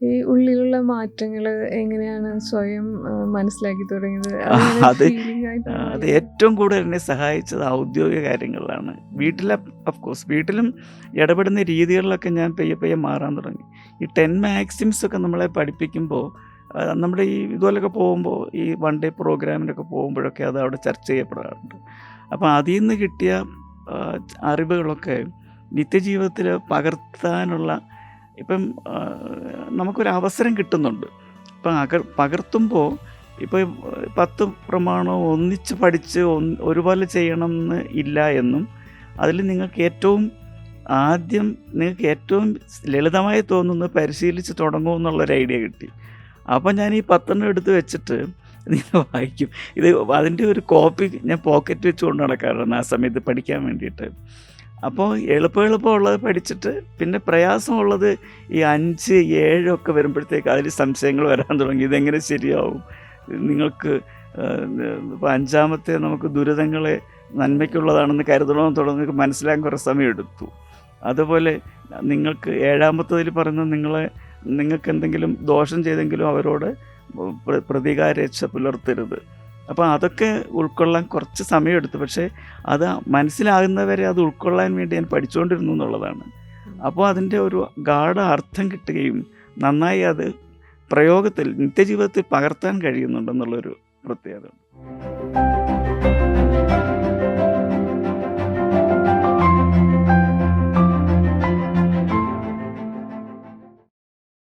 ഈ ഉള്ളിലുള്ള മാറ്റങ്ങള് എങ്ങനെയാണ് സ്വയം മനസ്സിലാക്കി തുടങ്ങിയത്? ആ, അതിങ്ങനെ ഒരു അത് ഫീലിംഗ് ആയിട്ടാണോ അത് അല്ലെങ്കിൽ ഏറ്റവും കൂടുതൽ എന്നെ സഹായിച്ചത് ഔദ്യോഗിക കാര്യങ്ങളിലാണ്. വീട്ടിലെ ഓഫ് കോഴ്സ് വീട്ടിലും ഇടപെടുന്ന രീതികളിലൊക്കെ ഞാൻ പയ്യെ പയ്യെ മാറാൻ തുടങ്ങി. ഈ 10 മാക്സിംസ് ഒക്കെ നമ്മളെ പഠിപ്പിക്കുമ്പോൾ നമ്മുടെ ഈ ഇതുപോലൊക്കെ പോകുമ്പോൾ ഈ വൺ ഡേ പ്രോഗ്രാമിനൊക്കെ പോകുമ്പോഴൊക്കെ അത് അവിടെ ചർച്ച ചെയ്യപ്പെടാറുണ്ട്. അപ്പോൾ അതിൽ നിന്ന് കിട്ടിയ അറിവുകളൊക്കെ നിത്യജീവിതത്തിൽ പകർത്താനുള്ള ഇപ്പം നമുക്കൊരു അവസരം കിട്ടുന്നുണ്ട്. ഇപ്പം പകർത്തുമ്പോൾ ഇപ്പം 10 പ്രമാണവും ഒന്നിച്ച് പഠിച്ച് ഒരുപോലെ ചെയ്യണമെന്ന് ഇല്ല എന്നും, അതിൽ നിങ്ങൾക്ക് ഏറ്റവും ലളിതമായി തോന്നുന്നത് പരിശീലിച്ച് തുടങ്ങൂ എന്നുള്ളൊരു ഐഡിയ കിട്ടി. അപ്പം ഞാൻ ഈ 10 എടുത്ത് വെച്ചിട്ട് ഇങ്ങനെ വായിക്കും. അതിൻ്റെ ഒരു കോപ്പി ഞാൻ പോക്കറ്റ് വെച്ച് കൊണ്ട് നടക്കാറുണ്ട് ആ സമയത്ത് പഠിക്കാൻ വേണ്ടിയിട്ട്. അപ്പോൾ എളുപ്പമുള്ളത് പഠിച്ചിട്ട് പിന്നെ പ്രയാസമുള്ളത് ഈ 5, 7 ഒക്കെ വരുമ്പോഴത്തേക്ക് അതിൽ സംശയങ്ങൾ വരാൻ തുടങ്ങി. ഇതെങ്ങനെ ശരിയാവും? നിങ്ങൾക്ക് ഇപ്പോൾ 5-മത്തെ നമുക്ക് ദുരിതങ്ങളെ നന്മയ്ക്കുള്ളതാണെന്ന് കരുതണമെന്ന് തുടങ്ങി മനസ്സിലാക്കാൻ കുറേ സമയമെടുത്തു. അതുപോലെ നിങ്ങൾക്ക് 7-മത്തതിൽ പറയുന്നത് നിങ്ങൾക്ക് എന്തെങ്കിലും ദോഷം ചെയ്തെങ്കിലും അവരോട് പ്രതികാരേച്ഛ പുലർത്തരുത്. അപ്പോൾ അതൊക്കെ ഉൾക്കൊള്ളാൻ കുറച്ച് സമയമെടുത്തു. പക്ഷേ അത് മനസ്സിലാകുന്നവരെ അത് ഉൾക്കൊള്ളാൻ വേണ്ടി ഞാൻ പഠിച്ചുകൊണ്ടിരുന്നു എന്നുള്ളതാണ്. അപ്പോൾ അതിൻ്റെ ഒരു ഗാഢ അർത്ഥം കിട്ടുകയും നന്നായി അത് പ്രയോഗത്തിൽ നിത്യജീവിതത്തിൽ പകർത്താൻ കഴിയുന്നുണ്ടെന്നുള്ളൊരു പ്രത്യേകത.